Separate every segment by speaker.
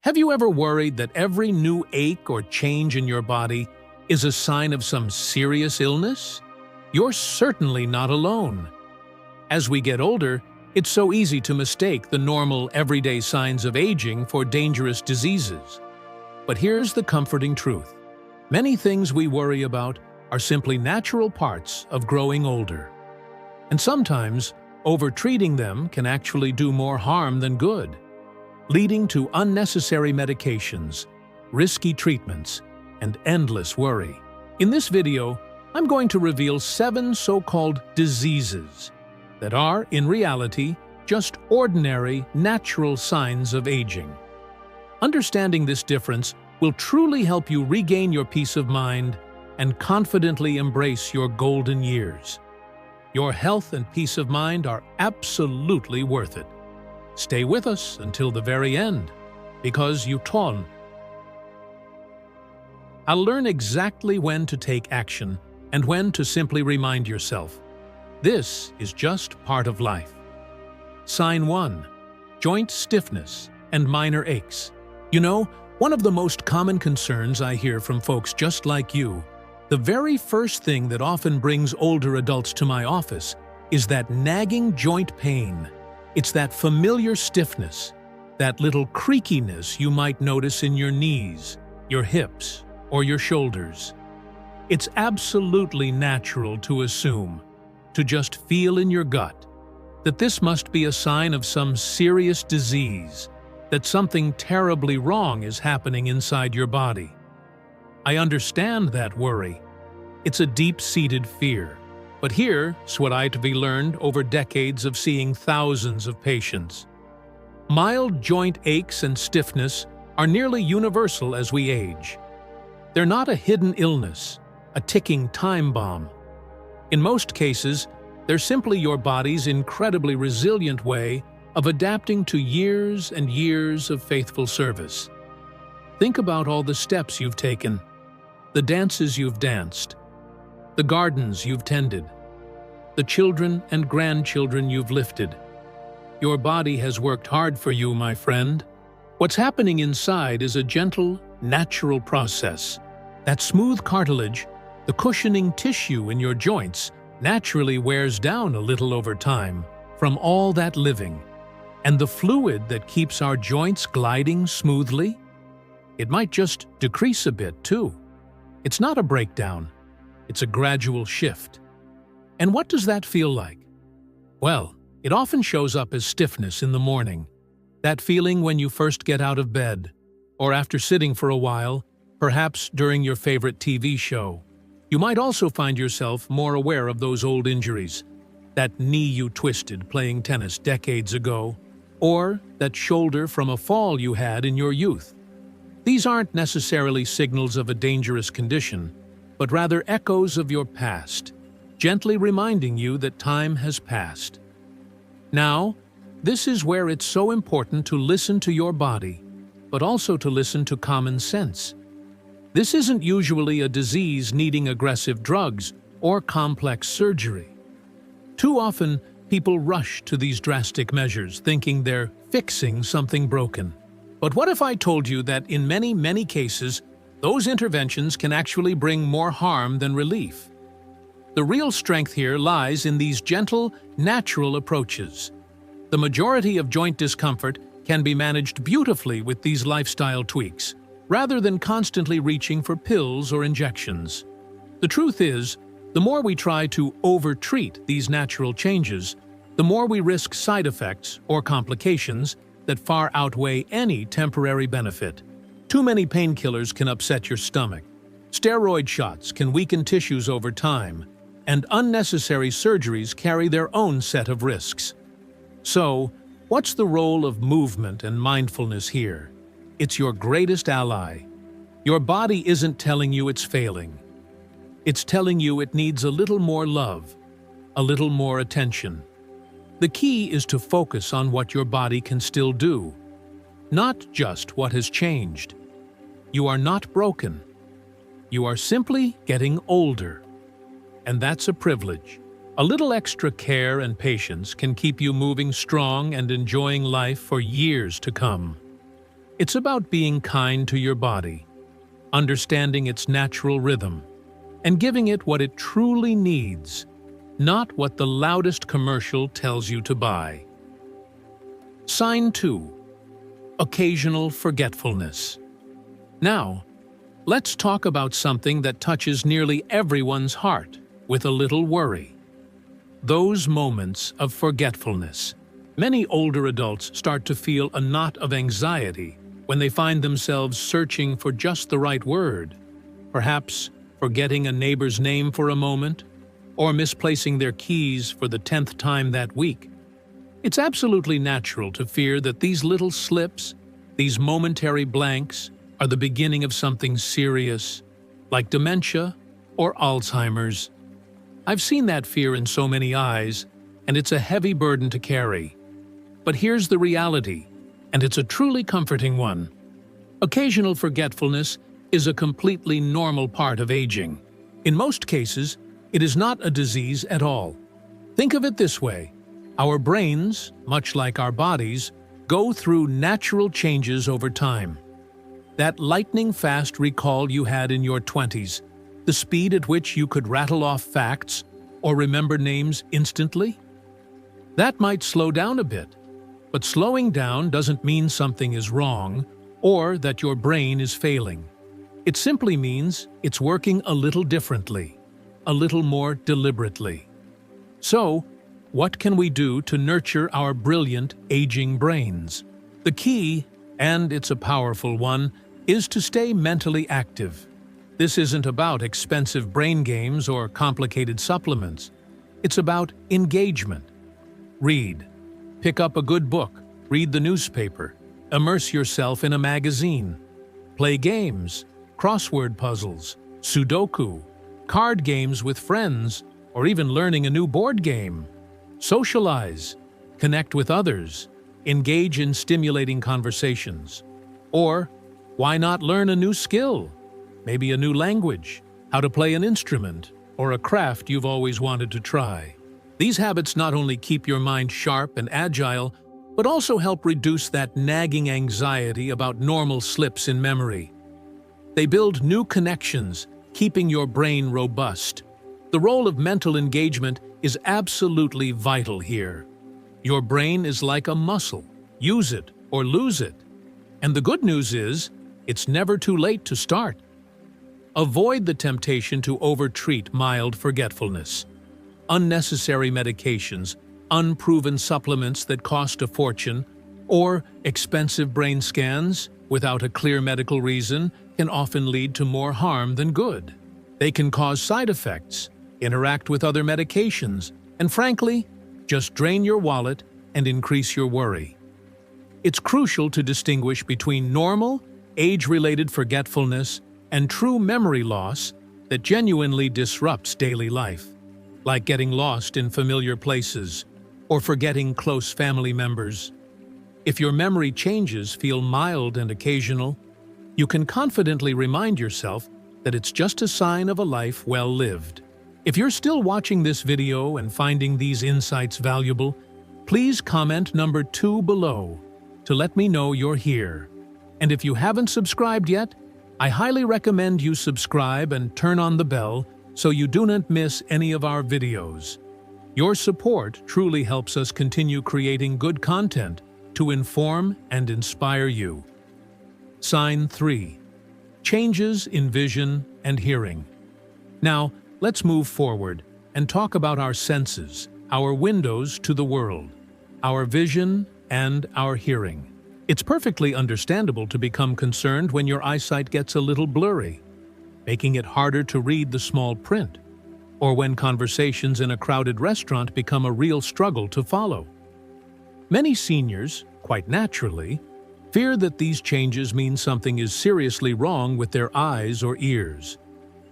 Speaker 1: Have you ever worried that every new ache or change in your body is a sign of some serious illness? You're certainly not alone. As we get older, it's so easy to mistake the normal, everyday signs of aging for dangerous diseases. But here's the comforting truth. Many things we worry about are simply natural parts of growing older. And sometimes, over-treating them can actually do more harm than good, leading to unnecessary medications, risky treatments, and endless worry. In this video, I'm going to reveal 7 so-called diseases that are, in reality, just ordinary, natural signs of aging. Understanding this difference will truly help you regain your peace of mind and confidently embrace your golden years. Your health and peace of mind are absolutely worth it. Stay with us until the very end, because I'll learn exactly when to take action and when to simply remind yourself. This is just part of life. Sign 1. Joint stiffness and minor aches. You know, one of the most common concerns I hear from folks just like you, the very first thing that often brings older adults to my office is that nagging joint pain. It's that familiar stiffness, that little creakiness you might notice in your knees, your hips, or your shoulders. It's absolutely natural to assume, to just feel in your gut, that this must be a sign of some serious disease, that something terribly wrong is happening inside your body. I understand that worry. It's a deep-seated fear. But here's what I've learned over decades of seeing thousands of patients. Mild joint aches and stiffness are nearly universal as we age. They're not a hidden illness, a ticking time bomb. In most cases, they're simply your body's incredibly resilient way of adapting to years and years of faithful service. Think about all the steps you've taken, the dances you've danced, the gardens you've tended, the children and grandchildren you've lifted. Your body has worked hard for you, my friend. What's happening inside is a gentle, natural process. That smooth cartilage, the cushioning tissue in your joints, naturally wears down a little over time from all that living. And the fluid that keeps our joints gliding smoothly, it might just decrease a bit too. It's not a breakdown, it's a gradual shift. And what does that feel like? Well, it often shows up as stiffness in the morning, that feeling when you first get out of bed, or after sitting for a while, perhaps during your favorite TV show. You might also find yourself more aware of those old injuries, that knee you twisted playing tennis decades ago, or that shoulder from a fall you had in your youth. These aren't necessarily signals of a dangerous condition, but rather echoes of your past, gently reminding you that time has passed. Now, this is where it's so important to listen to your body, but also to listen to common sense. This isn't usually a disease needing aggressive drugs or complex surgery. Too often, people rush to these drastic measures thinking they're fixing something broken. But what if I told you that in many, many cases, those interventions can actually bring more harm than relief? The real strength here lies in these gentle, natural approaches. The majority of joint discomfort can be managed beautifully with these lifestyle tweaks, rather than constantly reaching for pills or injections. The truth is, the more we try to over-treat these natural changes, the more we risk side effects or complications that far outweigh any temporary benefit. Too many painkillers can upset your stomach. Steroid shots can weaken tissues over time, and unnecessary surgeries carry their own set of risks. So, what's the role of movement and mindfulness here? It's your greatest ally. Your body isn't telling you it's failing. It's telling you it needs a little more love, a little more attention. The key is to focus on what your body can still do, not just what has changed. You are not broken. You are simply getting older. And that's a privilege. A little extra care and patience can keep you moving strong and enjoying life for years to come. It's about being kind to your body, understanding its natural rhythm, and giving it what it truly needs, not what the loudest commercial tells you to buy. Sign 2. Occasional forgetfulness. Now, let's talk about something that touches nearly everyone's heart with a little worry. Those moments of forgetfulness. Many older adults start to feel a knot of anxiety when they find themselves searching for just the right word, perhaps forgetting a neighbor's name for a moment, or misplacing their keys for the 10th time that week. It's absolutely natural to fear that these little slips, these momentary blanks, are the beginning of something serious, like dementia or Alzheimer's. I've seen that fear in so many eyes, and it's a heavy burden to carry. But here's the reality, and it's a truly comforting one. Occasional forgetfulness is a completely normal part of aging. In most cases, it is not a disease at all. Think of it this way. Our brains, much like our bodies, go through natural changes over time. That lightning-fast recall you had in your 20s, the speed at which you could rattle off facts or remember names instantly? That might slow down a bit, but slowing down doesn't mean something is wrong or that your brain is failing. It simply means it's working a little differently, a little more deliberately. So, what can we do to nurture our brilliant, aging brains? The key, and it's a powerful one, is to stay mentally active. This isn't about expensive brain games or complicated supplements. It's about engagement. Read. Pick up a good book. Read the newspaper. Immerse yourself in a magazine. Play games, crossword puzzles, Sudoku, card games with friends, or even learning a new board game. Socialize. Connect with others. Engage in stimulating conversations. Or, why not learn a new skill? Maybe a new language, how to play an instrument, or a craft you've always wanted to try. These habits not only keep your mind sharp and agile, but also help reduce that nagging anxiety about normal slips in memory. They build new connections, keeping your brain robust. The role of mental engagement is absolutely vital here. Your brain is like a muscle. Use it or lose it. And the good news is, it's never too late to start. Avoid the temptation to overtreat mild forgetfulness. Unnecessary medications, unproven supplements that cost a fortune, or expensive brain scans without a clear medical reason can often lead to more harm than good. They can cause side effects, interact with other medications, and frankly, just drain your wallet and increase your worry. It's crucial to distinguish between normal, age-related forgetfulness and true memory loss that genuinely disrupts daily life, like getting lost in familiar places or forgetting close family members. If your memory changes feel mild and occasional, you can confidently remind yourself that it's just a sign of a life well lived. If you're still watching this video and finding these insights valuable, please comment number 2 below to let me know you're here. And if you haven't subscribed yet, I highly recommend you subscribe and turn on the bell so you do not miss any of our videos. Your support truly helps us continue creating good content to inform and inspire you. Sign 3. Changes in vision and hearing. Now, let's move forward and talk about our senses, our windows to the world, our vision and our hearing. It's perfectly understandable to become concerned when your eyesight gets a little blurry, making it harder to read the small print, or when conversations in a crowded restaurant become a real struggle to follow. Many seniors, quite naturally, fear that these changes mean something is seriously wrong with their eyes or ears.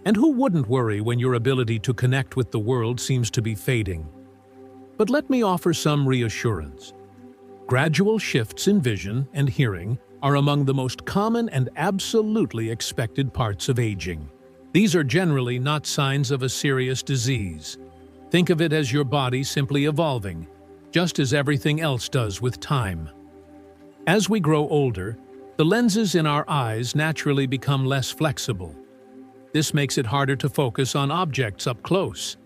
Speaker 1: And who wouldn't worry when your ability to connect with the world seems to be fading? But let me offer some reassurance. Gradual shifts in vision and hearing are among the most common and absolutely expected parts of aging. These are generally not signs of a serious disease. Think of it as your body simply evolving, just as everything else does with time. As we grow older, The lenses in our eyes naturally become less flexible. This makes it harder to focus on objects up close,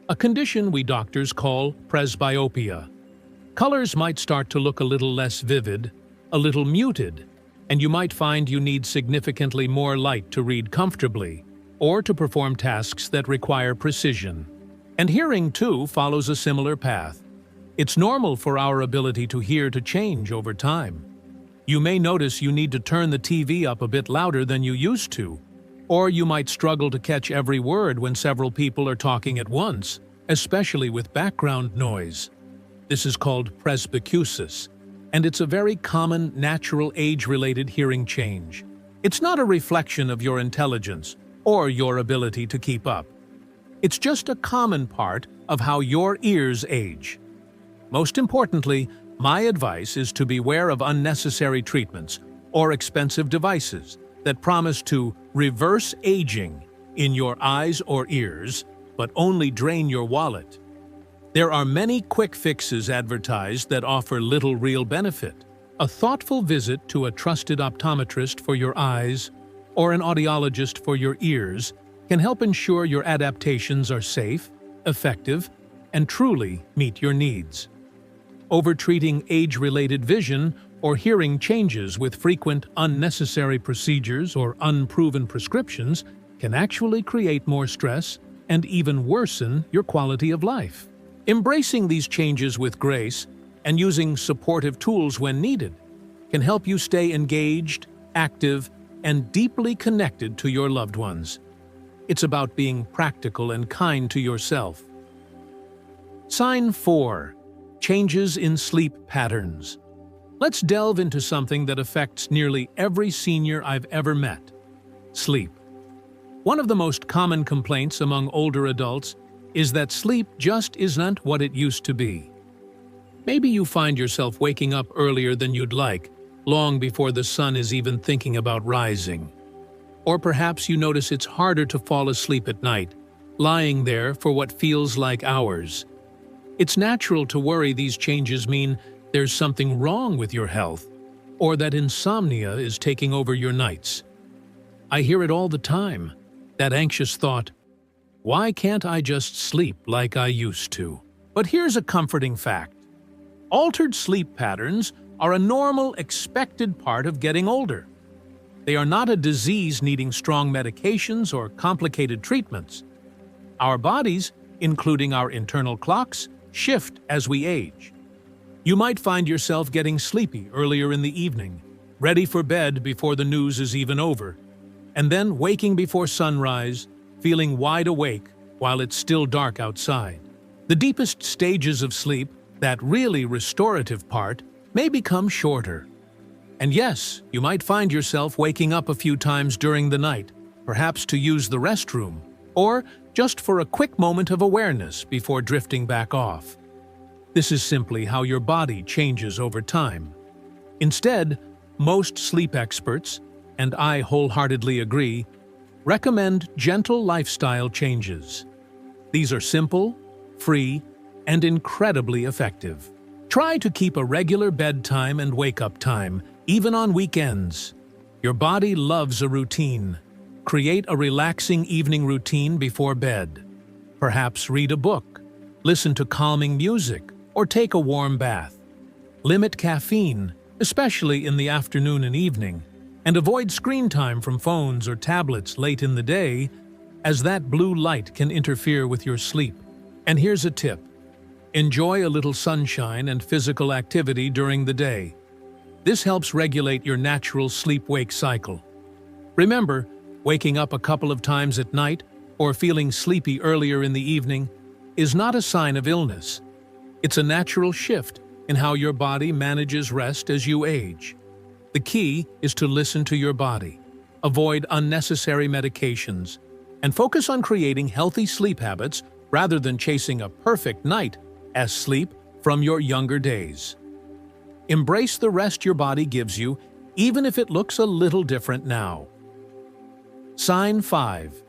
Speaker 1: a condition we doctors call presbyopia. Colors might start to look a little less vivid, a little muted, and you might find you need significantly more light to read comfortably or to perform tasks that require precision. And hearing, too, follows a similar path. It's normal for our ability to hear to change over time. You may notice you need to turn the TV up a bit louder than you used to, or you might struggle to catch every word when several people are talking at once, especially with background noise. This is called presbycusis, and it's a very common, natural, age-related hearing change. It's not a reflection of your intelligence or your ability to keep up. It's just a common part of how your ears age. Most importantly, my advice is to beware of unnecessary treatments or expensive devices that promise to reverse aging in your eyes or ears, but only drain your wallet. There are many quick fixes advertised that offer little real benefit. A thoughtful visit to a trusted optometrist for your eyes or an audiologist for your ears can help ensure your adaptations are safe, effective, and truly meet your needs. Overtreating age-related vision or hearing changes with frequent unnecessary procedures or unproven prescriptions can actually create more stress and even worsen your quality of life. Embracing these changes with grace and using supportive tools when needed can help you stay engaged, active, and deeply connected to your loved ones. It's about being practical and kind to yourself. Sign 4. Changes in sleep patterns. Let's delve into something that affects nearly every senior I've ever met: sleep. One of the most common complaints among older adults is that sleep just isn't what it used to be. Maybe you find yourself waking up earlier than you'd like, long before the sun is even thinking about rising. Or perhaps you notice it's harder to fall asleep at night, lying there for what feels like hours. It's natural to worry these changes mean there's something wrong with your health, or that insomnia is taking over your nights. I hear it all the time, that anxious thought, why can't I just sleep like I used to? But here's a comforting fact. Altered sleep patterns are a normal, expected part of getting older. They are not a disease needing strong medications or complicated treatments. Our bodies, including our internal clocks, shift as we age. You might find yourself getting sleepy earlier in the evening, ready for bed before the news is even over, and then waking before sunrise, feeling wide awake while it's still dark outside. The deepest stages of sleep, that really restorative part, may become shorter. And yes, you might find yourself waking up a few times during the night, perhaps to use the restroom, or just for a quick moment of awareness before drifting back off. This is simply how your body changes over time. Instead, most sleep experts, and I wholeheartedly agree, recommend gentle lifestyle changes. These are simple, free, and incredibly effective. Try to keep a regular bedtime and wake-up time, even on weekends. Your body loves a routine. Create a relaxing evening routine before bed. Perhaps read a book, listen to calming music, or take a warm bath. Limit caffeine, especially in the afternoon and evening, and avoid screen time from phones or tablets late in the day, as that blue light can interfere with your sleep. And here's a tip. Enjoy a little sunshine and physical activity during the day. This helps regulate your natural sleep-wake cycle. Remember, waking up a couple of times at night or feeling sleepy earlier in the evening is not a sign of illness. It's a natural shift in how your body manages rest as you age. The key is to listen to your body, avoid unnecessary medications, and focus on creating healthy sleep habits rather than chasing a perfect night as sleep from your younger days. Embrace the rest your body gives you, even if it looks a little different now. Sign 5.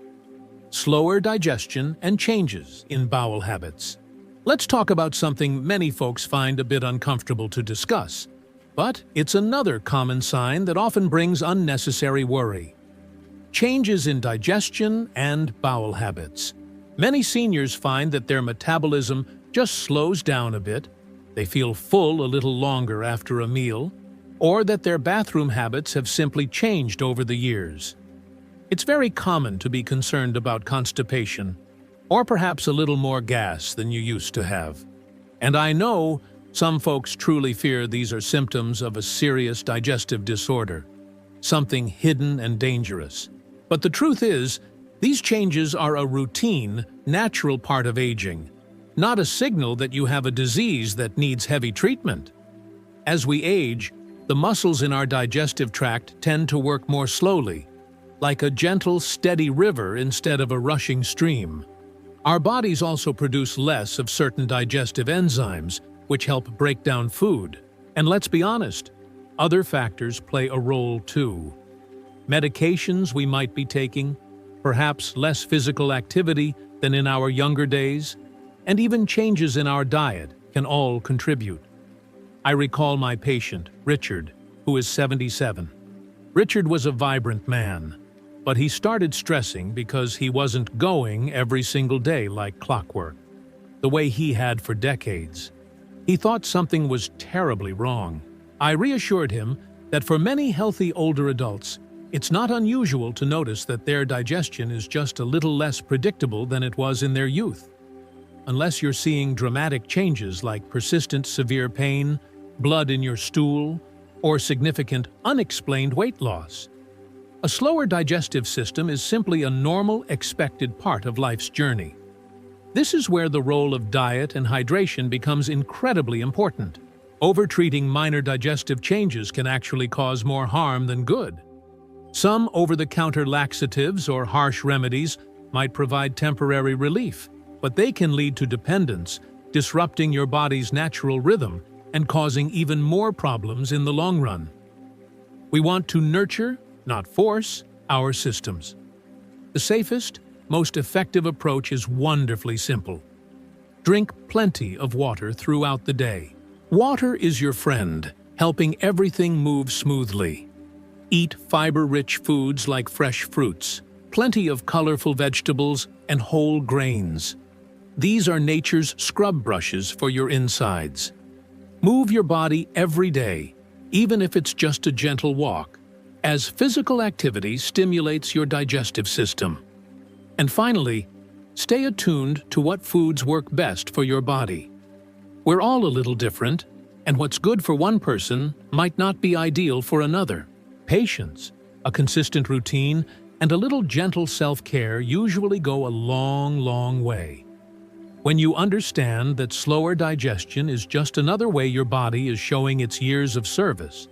Speaker 1: Slower digestion and changes in bowel habits. Let's talk about something many folks find a bit uncomfortable to discuss: But it's another common sign that often brings unnecessary worry. Changes in digestion and bowel habits. Many seniors find that their metabolism just slows down a bit, they feel full a little longer after a meal, or that their bathroom habits have simply changed over the years. It's very common to be concerned about constipation, or perhaps a little more gas than you used to have. And I know some folks truly fear these are symptoms of a serious digestive disorder, something hidden and dangerous. But the truth is, these changes are a routine, natural part of aging, not a signal that you have a disease that needs heavy treatment. As we age, the muscles in our digestive tract tend to work more slowly, like a gentle, steady river instead of a rushing stream. Our bodies also produce less of certain digestive enzymes, which help break down food. And let's be honest, other factors play a role too. Medications we might be taking, perhaps less physical activity than in our younger days, and even changes in our diet can all contribute. I recall my patient, Richard, who is 77. Richard was a vibrant man, but he started stressing because he wasn't going every single day like clockwork, the way he had for decades. He thought something was terribly wrong. I reassured him that for many healthy older adults, it's not unusual to notice that their digestion is just a little less predictable than it was in their youth. Unless you're seeing dramatic changes like persistent severe pain, blood in your stool, or significant unexplained weight loss. A slower digestive system is simply a normal, expected part of life's journey. This is where the role of diet and hydration becomes incredibly important. Overtreating minor digestive changes can actually cause more harm than good. Some over-the-counter laxatives or harsh remedies might provide temporary relief, but they can lead to dependence, disrupting your body's natural rhythm and causing even more problems in the long run. We want to nurture, not force, our systems. The safest, most effective approach is wonderfully simple. Drink plenty of water throughout the day. Water is your friend, helping everything move smoothly. Eat fiber-rich foods like fresh fruits, plenty of colorful vegetables, and whole grains. These are nature's scrub brushes for your insides. Move your body every day, even if it's just a gentle walk, as physical activity stimulates your digestive system. And finally, stay attuned to what foods work best for your body. We're all a little different, and what's good for one person might not be ideal for another. Patience, a consistent routine, and a little gentle self-care usually go a long, long way. When you understand that slower digestion is just another way your body is showing its years of service,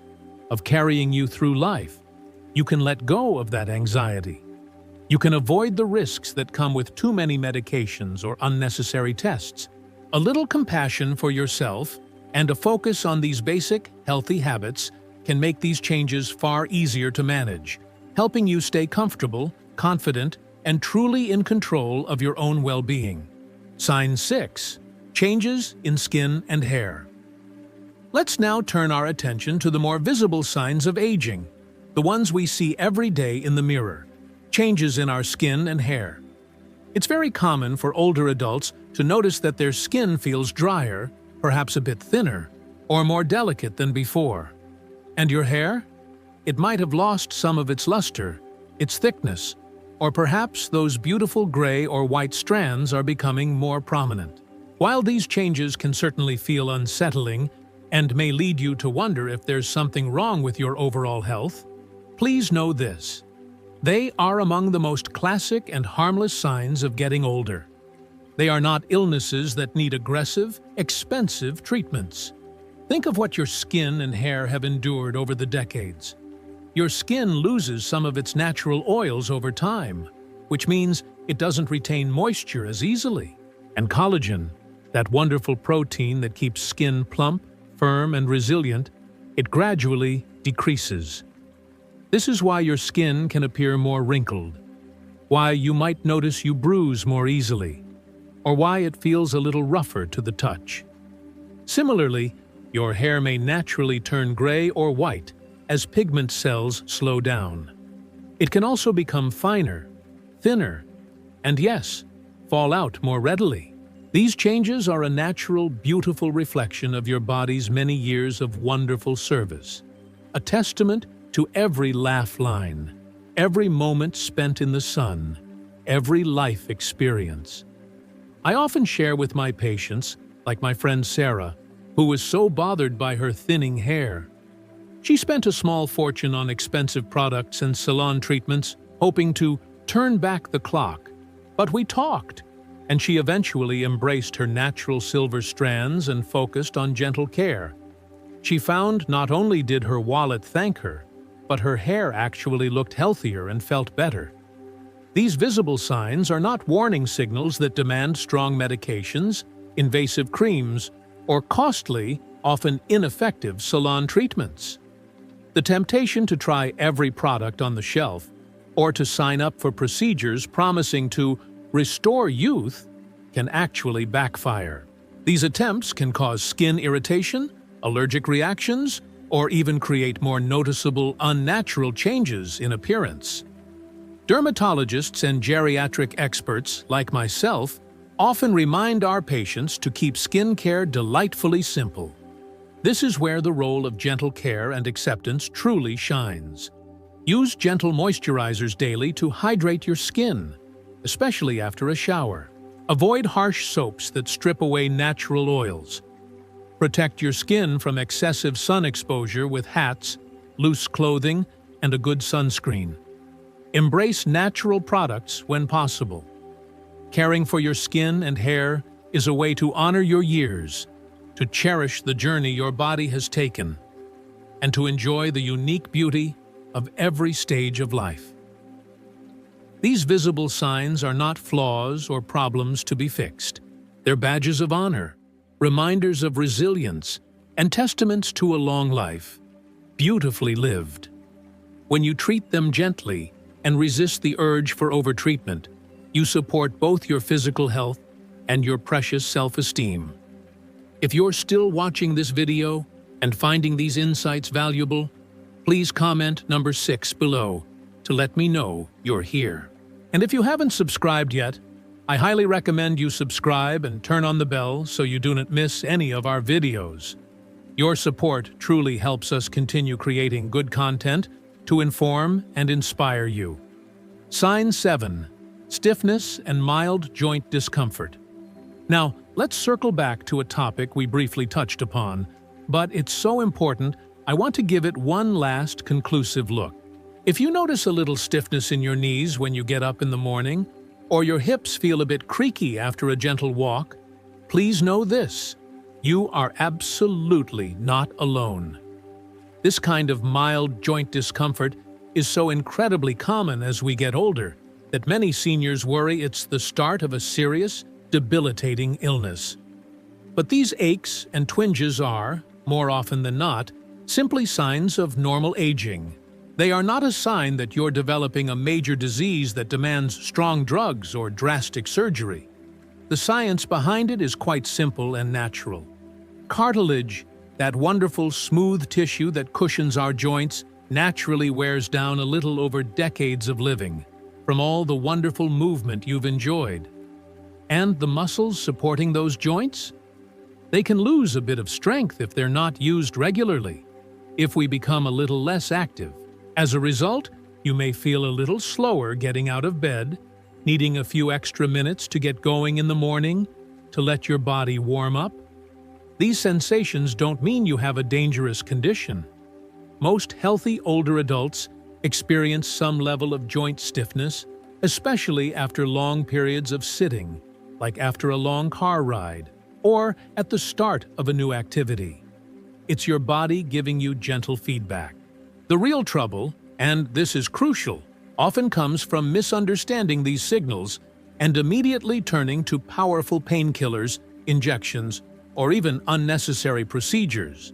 Speaker 1: of carrying you through life, you can let go of that anxiety. You can avoid the risks that come with too many medications or unnecessary tests. A little compassion for yourself and a focus on these basic, healthy habits can make these changes far easier to manage, helping you stay comfortable, confident, and truly in control of your own well-being. Sign 6. Changes in skin and hair. Let's now turn our attention to the more visible signs of aging, the ones we see every day in the mirror. Changes in our skin and hair. It's very common for older adults to notice that their skin feels drier, perhaps a bit thinner, or more delicate than before. And your hair? It might have lost some of its luster, its thickness, or perhaps those beautiful gray or white strands are becoming more prominent. While these changes can certainly feel unsettling and may lead you to wonder if there's something wrong with your overall health, please know this. They are among the most classic and harmless signs of getting older. They are not illnesses that need aggressive, expensive treatments. Think of what your skin and hair have endured over the decades. Your skin loses some of its natural oils over time, which means it doesn't retain moisture as easily. And collagen, that wonderful protein that keeps skin plump, firm, and resilient, it gradually decreases. This is why your skin can appear more wrinkled, why you might notice you bruise more easily, or why it feels a little rougher to the touch. Similarly, Your hair may naturally turn gray or white as pigment cells slow down. It can also become finer, thinner, and yes, fall out more readily. These changes are a natural, beautiful reflection of your body's many years of wonderful service, a testament to every laugh line, every moment spent in the sun, every life experience. I often share with my patients, like my friend Sarah, who was so bothered by her thinning hair. She spent a small fortune on expensive products and salon treatments, hoping to turn back the clock. But we talked, and she eventually embraced her natural silver strands and focused on gentle care. She found not only did her wallet thank her, but her hair actually looked healthier and felt better. These visible signs are not warning signals that demand strong medications, invasive creams, or costly, often ineffective salon treatments. The temptation to try every product on the shelf, or to sign up for procedures promising to restore youth, can actually backfire. These attempts can cause skin irritation, allergic reactions, or even create more noticeable, unnatural changes in appearance. Dermatologists and geriatric experts, like myself, often remind our patients to keep skincare delightfully simple. This is where the role of gentle care and acceptance truly shines. Use gentle moisturizers daily to hydrate your skin, especially after a shower. Avoid harsh soaps that strip away natural oils. Protect your skin from excessive sun exposure with hats, loose clothing, and a good sunscreen. Embrace natural products when possible. Caring for your skin and hair is a way to honor your years, to cherish the journey your body has taken, and to enjoy the unique beauty of every stage of life. These visible signs are not flaws or problems to be fixed. They're badges of honor, reminders of resilience, and testaments to a long life, beautifully lived. When you treat them gently and resist the urge for overtreatment, you support both your physical health and your precious self-esteem. If you're still watching this video and finding these insights valuable, please comment number 6 below to let me know you're here. And if you haven't subscribed yet, I highly recommend you subscribe and turn on the bell so you do not miss any of our videos. Your support truly helps us continue creating good content to inform and inspire you. Sign 7. Stiffness and mild joint discomfort. Now, let's circle back to a topic we briefly touched upon, but it's so important, I want to give it one last conclusive look. If you notice a little stiffness in your knees when you get up in the morning, or your hips feel a bit creaky after a gentle walk, please know this: you are absolutely not alone. This kind of mild joint discomfort is so incredibly common as we get older that many seniors worry it's the start of a serious, debilitating illness. But these aches and twinges are, more often than not, simply signs of normal aging. They are not a sign that you're developing a major disease that demands strong drugs or drastic surgery. The science behind it is quite simple and natural. Cartilage, that wonderful smooth tissue that cushions our joints, naturally wears down a little over decades of living, from all the wonderful movement you've enjoyed. And the muscles supporting those joints? They can lose a bit of strength if they're not used regularly, if we become a little less active. As a result, you may feel a little slower getting out of bed, needing a few extra minutes to get going in the morning, to let your body warm up. These sensations don't mean you have a dangerous condition. Most healthy older adults experience some level of joint stiffness, especially after long periods of sitting, like after a long car ride, or at the start of a new activity. It's your body giving you gentle feedback. The real trouble, and this is crucial, often comes from misunderstanding these signals and immediately turning to powerful painkillers, injections, or even unnecessary procedures.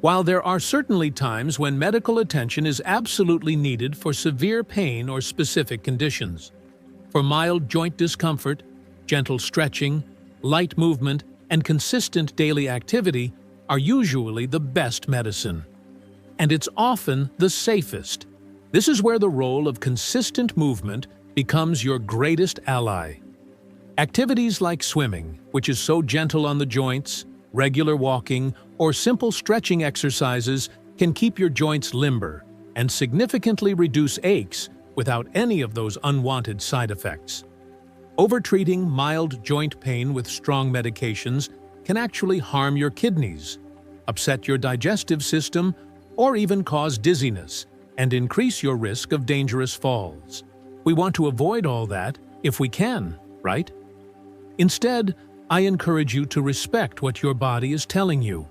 Speaker 1: While there are certainly times when medical attention is absolutely needed for severe pain or specific conditions, for mild joint discomfort, gentle stretching, light movement, and consistent daily activity are usually the best medicine. And it's often the safest. This is where the role of consistent movement becomes your greatest ally. Activities like swimming, which is so gentle on the joints, regular walking, or simple stretching exercises can keep your joints limber and significantly reduce aches without any of those unwanted side effects. Overtreating mild joint pain with strong medications can actually harm your kidneys, upset your digestive system, or even cause dizziness and increase your risk of dangerous falls. We want to avoid all that if we can, right? Instead, I encourage you to respect what your body is telling you.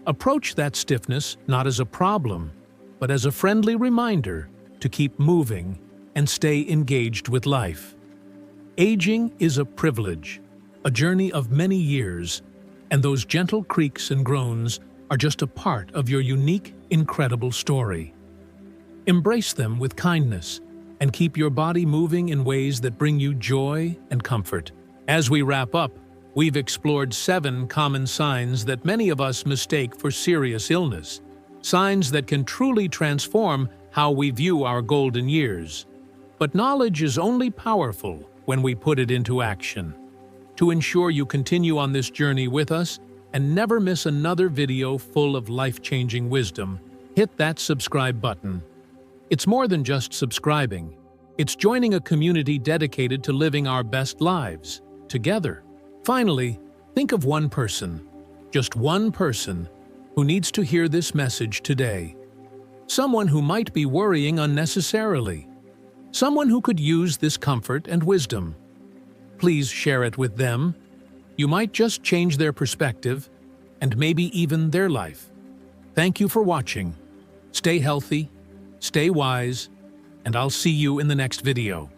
Speaker 1: Approach that stiffness not as a problem, but as a friendly reminder to keep moving and stay engaged with life. Aging is a privilege, a journey of many years, and those gentle creaks and groans are just a part of your unique, incredible story. Embrace them with kindness and keep your body moving in ways that bring you joy and comfort. As we wrap up, we've explored 7 common signs that many of us mistake for serious illness, signs that can truly transform how we view our golden years. But knowledge is only powerful when we put it into action. To ensure you continue on this journey with us and never miss another video full of life-changing wisdom, hit that subscribe button. It's more than just subscribing. It's joining a community dedicated to living our best lives together. Finally, think of one person, just one person, who needs to hear this message today. Someone who might be worrying unnecessarily. Someone who could use this comfort and wisdom. Please share it with them. You might just change their perspective and maybe even their life. Thank you for watching. Stay healthy, stay wise, and I'll see you in the next video.